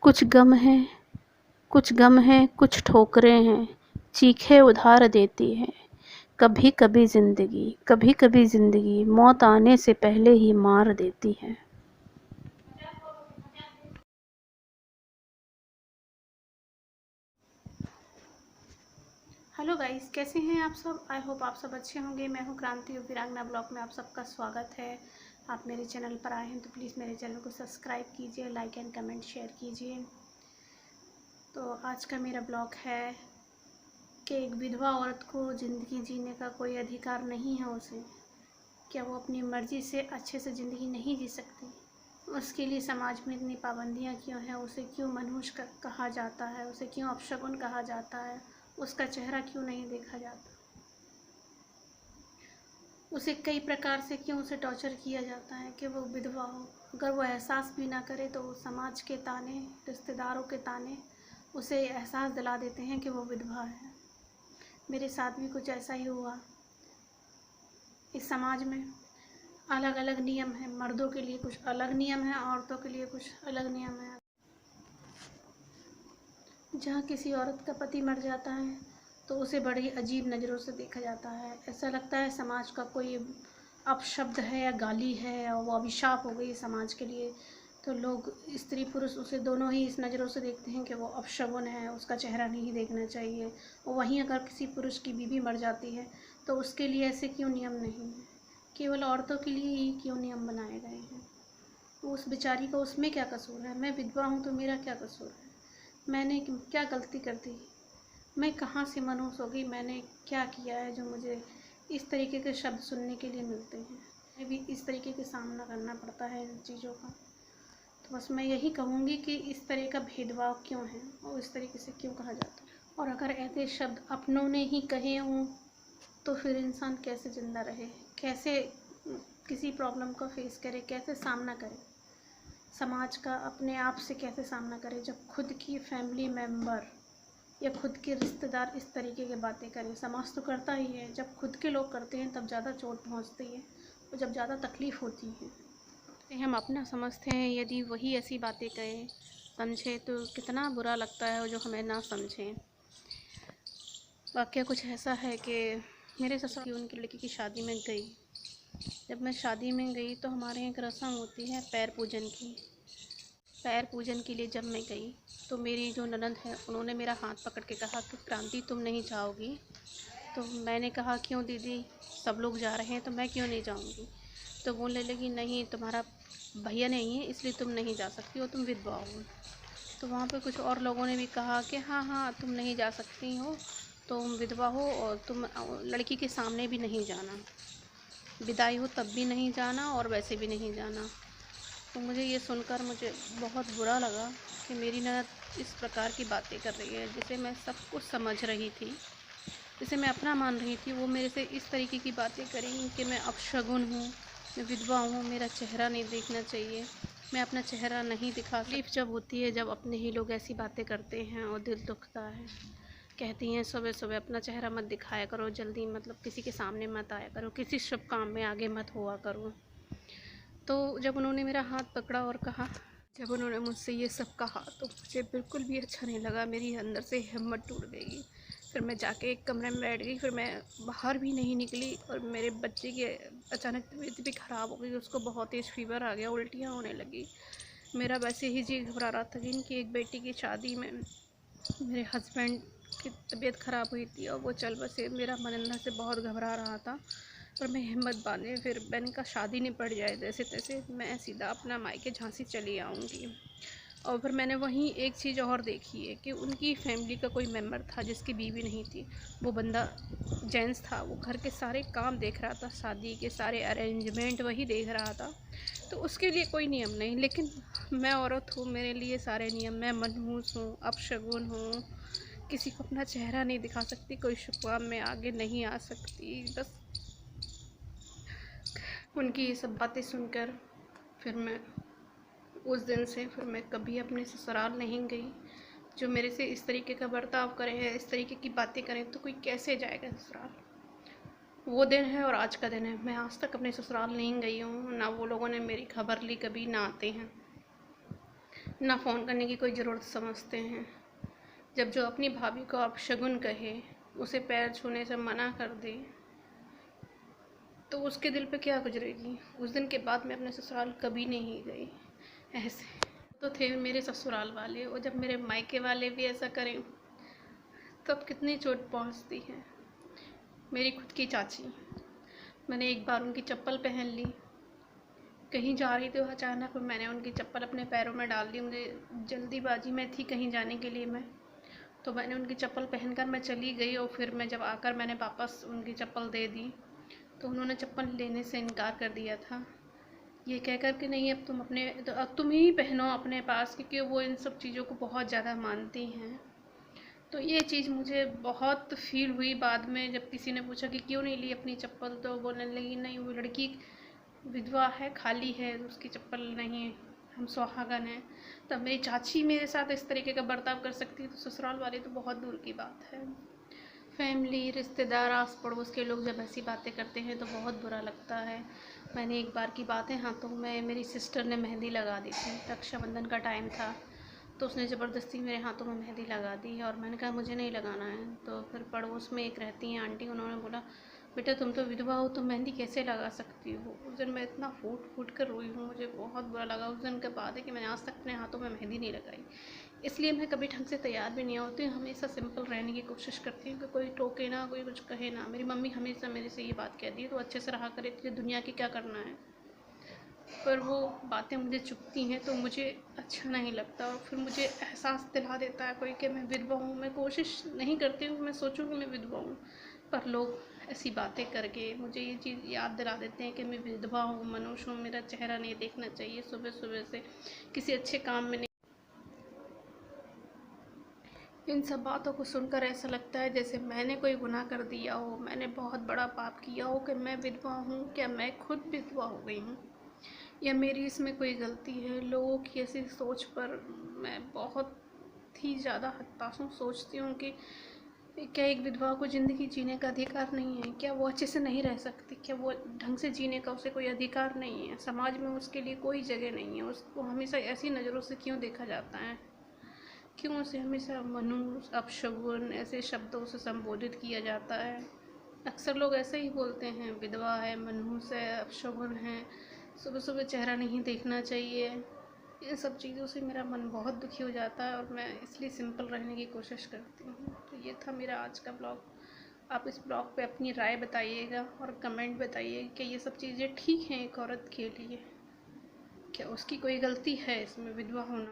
कुछ गम है कुछ ठोकरें हैं, चीखे उधार देती है। कभी कभी ज़िंदगी मौत आने से पहले ही मार देती है। हेलो गाइस, कैसे हैं आप सब। आई होप आप सब अच्छे होंगे। मैं हूं क्रांति और वीरांगना ब्लॉग में आप सबका स्वागत है। आप मेरे चैनल पर आए हैं तो प्लीज़ मेरे चैनल को सब्सक्राइब कीजिए, लाइक एंड कमेंट शेयर कीजिए। तो आज का मेरा ब्लॉग है कि एक विधवा औरत को ज़िंदगी जीने का कोई अधिकार नहीं है। उसे क्या वो अपनी मर्ज़ी से अच्छे से ज़िंदगी नहीं जी सकती? उसके लिए समाज में इतनी पाबंदियाँ क्यों हैं? उसे क्यों मनुष्य कहा जाता है? उसे क्यों अपशगुन कहा जाता है? उसका चेहरा क्यों नहीं देखा जाता? उसे कई प्रकार से क्यों उसे टॉर्चर किया जाता है कि वो विधवा हो? अगर वो एहसास भी ना करे तो समाज के ताने, रिश्तेदारों के ताने उसे एहसास दिला देते हैं कि वो विधवा है। मेरे साथ भी कुछ ऐसा ही हुआ। इस समाज में अलग अलग नियम हैं। मर्दों के लिए कुछ अलग नियम है, औरतों के लिए कुछ अलग नियम है। जहाँ किसी औरत का पति मर जाता है तो उसे बड़ी अजीब नज़रों से देखा जाता है। ऐसा लगता है समाज का कोई अपशब्द है या गाली है और वो अभिशाप हो गई समाज के लिए। तो लोग स्त्री पुरुष उसे दोनों ही इस नज़रों से देखते हैं कि वो अपशगुन है, उसका चेहरा नहीं देखना चाहिए। और वहीं अगर किसी पुरुष की बीवी मर जाती है तो उसके लिए ऐसे क्यों नियम नहीं है? केवल औरतों के लिए ही क्यों नियम बनाए गए हैं? उस बेचारी का उसमें क्या कसूर है? मैं विधवा हूँ तो मेरा क्या कसूर है? मैंने क्या गलती कर दी? मैं कहाँ से मनुष्य हो गई? मैंने क्या किया है जो मुझे इस तरीके के शब्द सुनने के लिए मिलते हैं? मुझे भी इस तरीके के सामना करना पड़ता है इन चीज़ों का। तो बस मैं यही कहूँगी कि इस तरह का भेदभाव क्यों है और इस तरीके से क्यों कहा जाता है? और अगर ऐसे शब्द अपनों ने ही कहे हों तो फिर इंसान कैसे ज़िंदा रहे? कैसे किसी प्रॉब्लम को फेस करे? कैसे सामना करे? समाज का अपने आप से कैसे सामना करे जब खुद की फैमिली मेम्बर या खुद के रिश्तेदार इस तरीके की बातें करें? समाज तो करता ही है। जब खुद के लोग करते हैं तब ज़्यादा चोट पहुंचती है और जब ज़्यादा तकलीफ़ होती है। तो हम अपना समझते हैं, यदि वही ऐसी बातें कहें समझे तो कितना बुरा लगता है, और जो हमें ना समझें। वाक़या कुछ ऐसा है कि मेरे ससुर की उनकी लड़की की शादी में गई। जब मैं शादी में गई तो हमारे यहाँ एक रस्म होती है पैर पूजन की। पैर पूजन के लिए जब मैं गई तो मेरी जो ननद है उन्होंने मेरा हाथ पकड़ के कहा कि क्रांति तुम नहीं जाओगी? तो मैंने कहा क्यों दीदी, सब लोग जा रहे हैं तो मैं क्यों नहीं जाऊंगी? तो बोलने लगी नहीं, तुम्हारा भैया नहीं है इसलिए तुम नहीं जा सकती हो, तुम विधवा हो। तो वहाँ पे कुछ और लोगों ने भी कहा कि हाँ हाँ तुम नहीं जा सकती हो, तुम विधवा हो और तुम लड़की के सामने भी नहीं जाना, विदाई हो तब भी नहीं जाना और वैसे भी नहीं जाना। तो मुझे ये सुनकर मुझे बहुत बुरा लगा कि मेरी ननद इस प्रकार की बातें कर रही है। जिसे मैं सब कुछ समझ रही थी, जिसे मैं अपना मान रही थी, वो मेरे से इस तरीके की बातें करेंगी कि मैं अपशगुन हूँ, मैं विधवा हूँ, मेरा चेहरा नहीं देखना चाहिए, मैं अपना चेहरा नहीं दिखा सकती। तकलीफ़ जब होती है जब अपने ही लोग ऐसी बातें करते हैं और दिल दुखता है। कहती हैं सुबह सुबह अपना चेहरा मत दिखाया करो, जल्दी मतलब किसी के सामने मत आया करो, किसी शुभ काम में आगे मत हुआ करो। तो जब उन्होंने मेरा हाथ पकड़ा और कहा, जब उन्होंने मुझसे ये सब कहा तो मुझे बिल्कुल भी अच्छा नहीं लगा। मेरी अंदर से हिम्मत टूट गई। फिर मैं जाके एक कमरे में बैठ गई। फिर मैं बाहर भी नहीं निकली। और मेरे बच्चे की अचानक तबीयत भी ख़राब हो गई, उसको बहुत तेज़ फीवर आ गया, उल्टियाँ होने लगी। मेरा वैसे ही जी घबरा रहा था कि इनकी एक बेटी की शादी में मेरे हस्बैंड की तबीयत ख़राब हुई थी और वो चल बसे। मेरा मन अंदर से बहुत घबरा रहा था, पर मैं हिम्मत बांधे फिर मैंने कहा शादी निपट जाए जैसे तैसे, मैं सीधा अपना मायके झांसी चली आऊँगी। और फिर मैंने वहीं एक चीज़ और देखी है कि उनकी फैमिली का कोई मेम्बर था जिसकी बीवी नहीं थी। वो बंदा जेंट्स था, वो घर के सारे काम देख रहा था, शादी के सारे अरेंजमेंट वही देख रहा था। तो उसके लिए कोई नियम नहीं, लेकिन मैं औरत हूँ, मेरे लिए सारे नियम। मैं मनहूस हूँ, अपशगुन हूँ, किसी को अपना चेहरा नहीं दिखा सकती, कोई शुभ काम में आगे नहीं आ सकती। बस उनकी ये सब बातें सुनकर फिर मैं उस दिन से फिर मैं कभी अपने ससुराल नहीं गई। जो मेरे से इस तरीके का बर्ताव करे है, इस तरीके की बातें करें, तो कोई कैसे जाएगा ससुराल? वो दिन है और आज का दिन है। मैं आज तक अपने ससुराल नहीं गई हूँ, ना वो लोगों ने मेरी खबर ली, कभी ना आते हैं। ना फ़ोन करने की कोई ज़रूरत समझते हैं। जब जो अपनी भाभी को अपशगुन कहे, उसे पैर छूने से मना कर दे, तो उसके दिल पे क्या गुजरेगी। उस दिन के बाद मैं अपने ससुराल कभी नहीं गई। ऐसे तो थे मेरे ससुराल वाले, और जब मेरे मायके वाले भी ऐसा करें तब कितनी चोट पहुंचती है। मेरी खुद की चाची, मैंने एक बार उनकी चप्पल पहन ली, कहीं जा रही थी, अचानक मैंने उनकी चप्पल अपने पैरों में डाल दी। मुझे जल्दीबाजी में थी कहीं जाने के लिए मैं, तो मैंने उनकी चप्पल पहनकर मैं चली गई, और फिर मैं जब आकर मैंने वापस उनकी चप्पल दे दी तो उन्होंने चप्पल लेने से इनकार कर दिया था, ये कह कर कि नहीं, अब तुम अपने, तो अब तुम ही पहनो अपने पास, क्योंकि वो इन सब चीज़ों को बहुत ज़्यादा मानती हैं। तो ये चीज़ मुझे बहुत फील हुई बाद में, जब किसी ने पूछा कि क्यों नहीं ली अपनी चप्पल, तो बोलने लगी नहीं, वो लड़की विधवा है, खाली है, उसकी चप्पल नहीं, हम सुहागन हैं। तब मेरी चाची मेरे साथ इस तरीके का बर्ताव कर सकती है, तो ससुराल वाले तो बहुत दूर की बात है। फैमिली, रिश्तेदार, आस पड़ोस के लोग जब ऐसी बातें करते हैं तो बहुत बुरा लगता है। मैंने एक बार की बात है, हाथों में मेरी सिस्टर ने मेहंदी लगा दी थी, रक्षाबंधन का टाइम था, तो उसने ज़बरदस्ती मेरे हाथों में मेहंदी लगा दी, और मैंने कहा मुझे नहीं लगाना है। तो फिर पड़ोस में एक रहती हैं आंटी, उन्होंने बोला बेटा तुम तो विधवा हो, तुम मेहंदी कैसे लगा सकती हो। उस दिन मैं इतना फूट फूट कर रोई हूँ, मुझे बहुत बुरा लगा। उस दिन के बाद है कि मैंने आज तक अपने हाथों में मेहंदी नहीं लगाई, इसलिए मैं कभी ढंग से तैयार भी नहीं होती, हमेशा सिंपल रहने की कोशिश करती हूँ कि कोई टोके ना, कोई कुछ कहे ना। मेरी मम्मी हमेशा मेरे से ये बात कहती है तो अच्छे से रहा करे, तुझे दुनिया की क्या करना है। पर वो बातें मुझे चुभती हैं तो मुझे अच्छा नहीं लगता, और फिर मुझे एहसास दिला देता है कोई कि मैं विधवा हूँ। मैं कोशिश नहीं करती हूँ, मैं सोचूँ कि मैं विधवा हूँ, पर लोग ऐसी बातें करके मुझे ये चीज़ याद दिला देते हैं कि मैं विधवा हूँ, मनुष्य हूँ, मेरा चेहरा नहीं देखना चाहिए सुबह सुबह से किसी अच्छे काम में नहीं। इन सब बातों को सुनकर ऐसा लगता है जैसे मैंने कोई गुनाह कर दिया हो, मैंने बहुत बड़ा पाप किया हो कि मैं विधवा हूँ। क्या मैं खुद विधवा हो गई हूँ, या मेरी इसमें कोई गलती है। लोगों की ऐसी सोच पर मैं बहुत ही ज़्यादा हताश हूँ। सोचती हूँ कि क्या एक विधवा को ज़िंदगी जीने का अधिकार नहीं है, क्या वो अच्छे से नहीं रह सकती, क्या वो ढंग से जीने का उसे कोई अधिकार नहीं है, समाज में उसके लिए कोई जगह नहीं है। उसको हमेशा ऐसी नज़रों से क्यों देखा जाता है, क्यों उसे हमेशा मनुष्य, अपशगुन ऐसे शब्दों से संबोधित किया जाता है। अक्सर लोग ऐसे ही बोलते हैं, विधवा है, मनहूस है, अपशगुन है, सुबह सुबह चेहरा नहीं देखना चाहिए। इन सब चीज़ों से मेरा मन बहुत दुखी हो जाता है, और मैं इसलिए सिंपल रहने की कोशिश करती हूँ। तो ये था मेरा आज का ब्लॉग। आप इस ब्लॉग पे अपनी राय बताइएगा और कमेंट बताइए कि ये सब चीज़ें ठीक हैं एक औरत के लिए, क्या उसकी कोई गलती है इसमें विधवा होना।